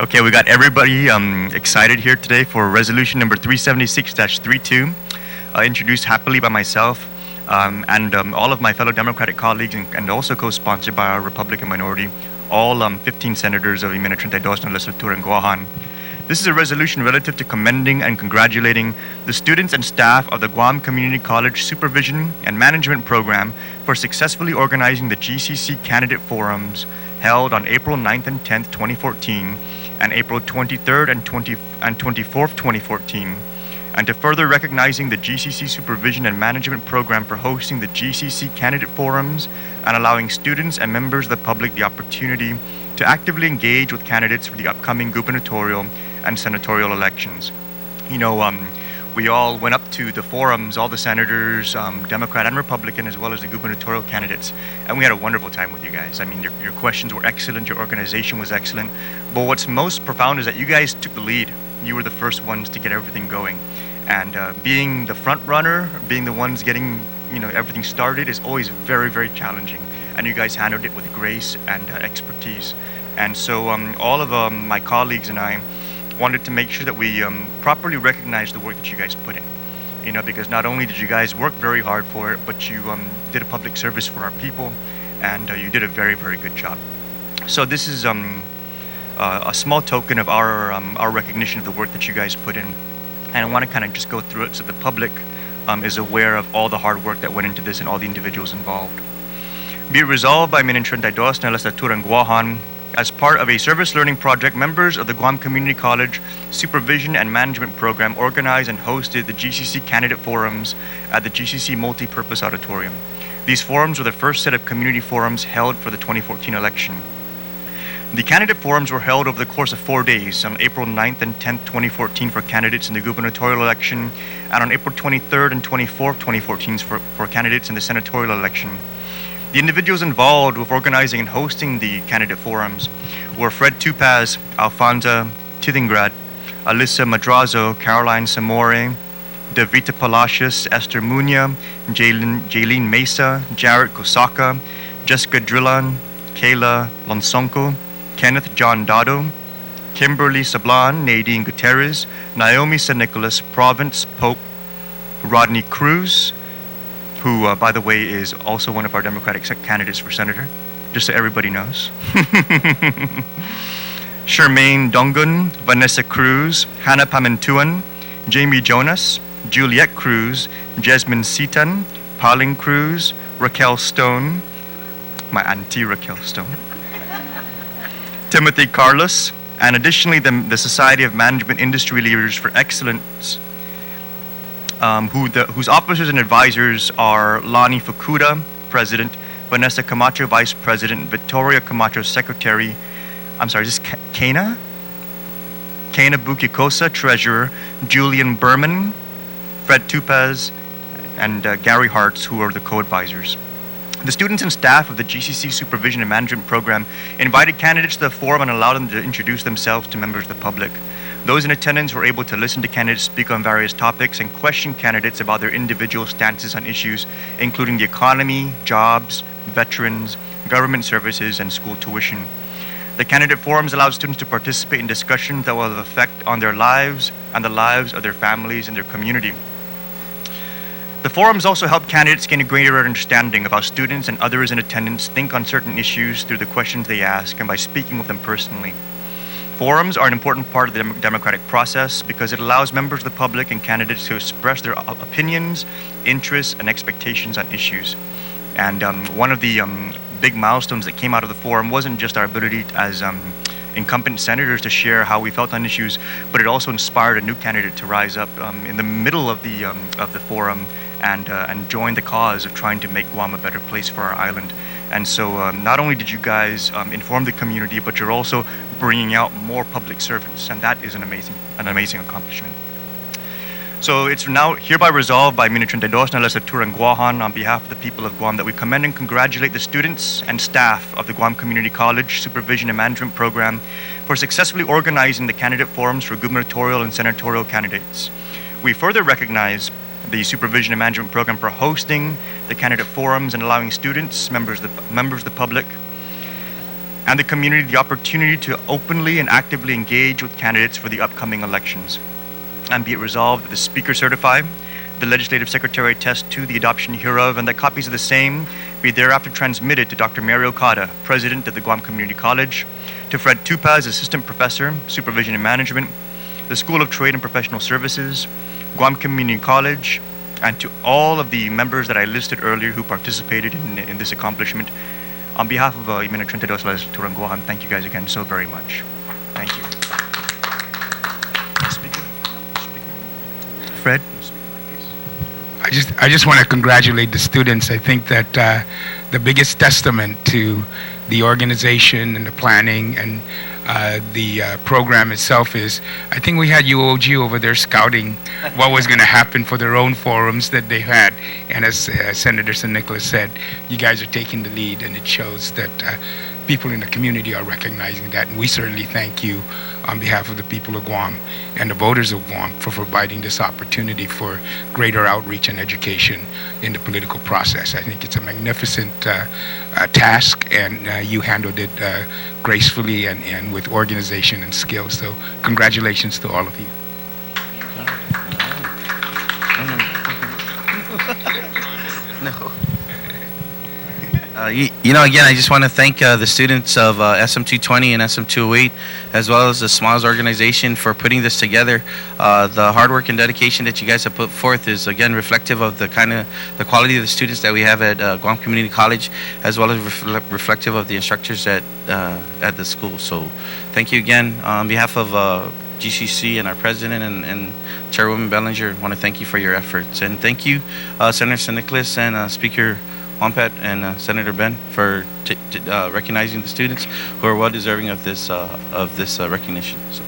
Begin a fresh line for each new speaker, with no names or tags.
Okay, we got everybody excited here today for resolution number 376-32, introduced happily by myself and all of my fellow Democratic colleagues, and also co-sponsored by our Republican minority, all 15 senators of Imena 32 na legislatura en Guahan. This is a resolution relative to commending and congratulating the students and staff of the Guam Community College Supervision and Management Program for successfully organizing the GCC candidate forums held on April 9th and 10th, 2014, and April 23rd and 24th, 2014, and to further recognizing the GCC Supervision and Management Program for hosting the GCC candidate forums and allowing students and members of the public the opportunity to actively engage with candidates for the upcoming gubernatorial and senatorial elections. You know, we all went up to the forums, all the senators, Democrat and Republican, as well as the gubernatorial candidates, and we had a wonderful time with you guys. I mean, your questions were excellent, your organization was excellent, but what's most profound is that you guys took the lead. You were the first ones to get everything going, and being the front runner, being the ones getting everything started is always very, very challenging, and you guys handled it with grace and expertise. And so all of my colleagues and I wanted to make sure that we properly recognize the work that you guys put in. Because not only did you guys work very hard for it, but you did a public service for our people, and you did a very, very good job. So this is a small token of our recognition of the work that you guys put in, and I want to kind of just go through it so the public is aware of all the hard work that went into this and all the individuals involved. Be it resolved by Imena 32 na legislatura en Guahan, as part of a service learning project, members of the Guam Community College Supervision and Management Program organized and hosted the GCC candidate forums at the GCC Multi-Purpose Auditorium. These forums were the first set of community forums held for the 2014 election. The candidate forums were held over the course of 4 days, on April 9th and 10th, 2014 for candidates in the gubernatorial election, and on April 23rd and 24th, 2014 for candidates in the senatorial election. The individuals involved with organizing and hosting the candidate forums were Fred Tupaz, Alfonso Tithingrad, Alyssa Madrazo, Caroline Samore, Davita Palacios, Esther Munya, Jaylene Mesa, Jarrett Kosaka, Jessica Drillan, Kayla Lonsonko, Kenneth John Dado, Kimberly Sablan, Nadine Gutierrez, Naomi San Nicolas, Province Pope, Rodney Cruz, who, by the way, is also one of our Democratic candidates for senator, just so everybody knows. Charmaine Dongun, Vanessa Cruz, Hannah Pamintuan, Jamie Jonas, Juliette Cruz, Jasmine Seaton, Pauline Cruz, Raquel Stone, my auntie Raquel Stone, Timothy Carlos, and additionally the Society of Management Industry Leaders for Excellence, whose officers and advisors are Lonnie Fukuda, President, Vanessa Camacho, Vice President, Victoria Camacho, Secretary. I'm sorry, is this Kana? Kana Bukikosa, Treasurer, Julian Berman, Fred Tupaz, and Gary Hartz, who are the co-advisors. The students and staff of the GCC Supervision and Management Program invited candidates to the forum and allowed them to introduce themselves to members of the public. Those in attendance were able to listen to candidates speak on various topics and question candidates about their individual stances on issues, including the economy, jobs, veterans, government services, and school tuition. The candidate forums allowed students to participate in discussions that will have effect on their lives and the lives of their families and their community. The forums also help candidates gain a greater understanding of how students and others in attendance think on certain issues through the questions they ask and by speaking with them personally. Forums are an important part of the democratic process because it allows members of the public and candidates to express their opinions, interests, and expectations on issues. And one of the big milestones that came out of the forum wasn't just our ability as incumbent senators to share how we felt on issues, but it also inspired a new candidate to rise up in the middle of the forum and join the cause of trying to make Guam a better place for our island. And so not only did you guys inform the community, but you're also bringing out more public servants, and that is an amazing accomplishment. So it's now hereby resolved by Imena 32 na legislatura en Guahan on behalf of the people of Guam that we commend and congratulate the students and staff of the Guam Community College Supervision and Management Program for successfully organizing the candidate forums for gubernatorial and senatorial candidates. We further recognize the Supervision and Management Program for hosting the candidate forums and allowing students, members of the public, and the community the opportunity to openly and actively engage with candidates for the upcoming elections. And be it resolved that the Speaker certify the Legislative Secretary attest to the adoption hereof, and that copies of the same be thereafter transmitted to Dr. Mary Okada, President of the Guam Community College, to Fred Tupaz, Assistant Professor, Supervision and Management, the School of Trade and Professional Services, Guam Community College, and to all of the members that I listed earlier who participated in this accomplishment. On behalf of Imena Trentados Las Turanguahan, thank you guys again so very much. Thank you. Speaker? Fred?
I just want to congratulate the students. I think that the biggest testament to the organization and the planning and the program itself is, I think we had UOG over there scouting what was going to happen for their own forums that they had. And as Senator St. Nicolas said, you guys are taking the lead, and it shows that people in the community are recognizing that. And we certainly thank you on behalf of the people of Guam and the voters of Guam for providing this opportunity for greater outreach and education in the political process. I think it's a magnificent task, and you handled it gracefully and with organization and skill. So congratulations to all of you.
No. Again, I just want to thank the students of SM220 and SM208, as well as the Smiles organization, for putting this together. The hard work and dedication that you guys have put forth is, again, reflective of the quality of the students that we have at Guam Community College, as well as reflective of the instructors at the school. So thank you again. On behalf of GCC and our president and Chairwoman Bellinger, I want to thank you for your efforts. And thank you, Senator St. Nicolas and Speaker Wampat and Senator Ben, for recognizing the students who are well deserving of this recognition. So.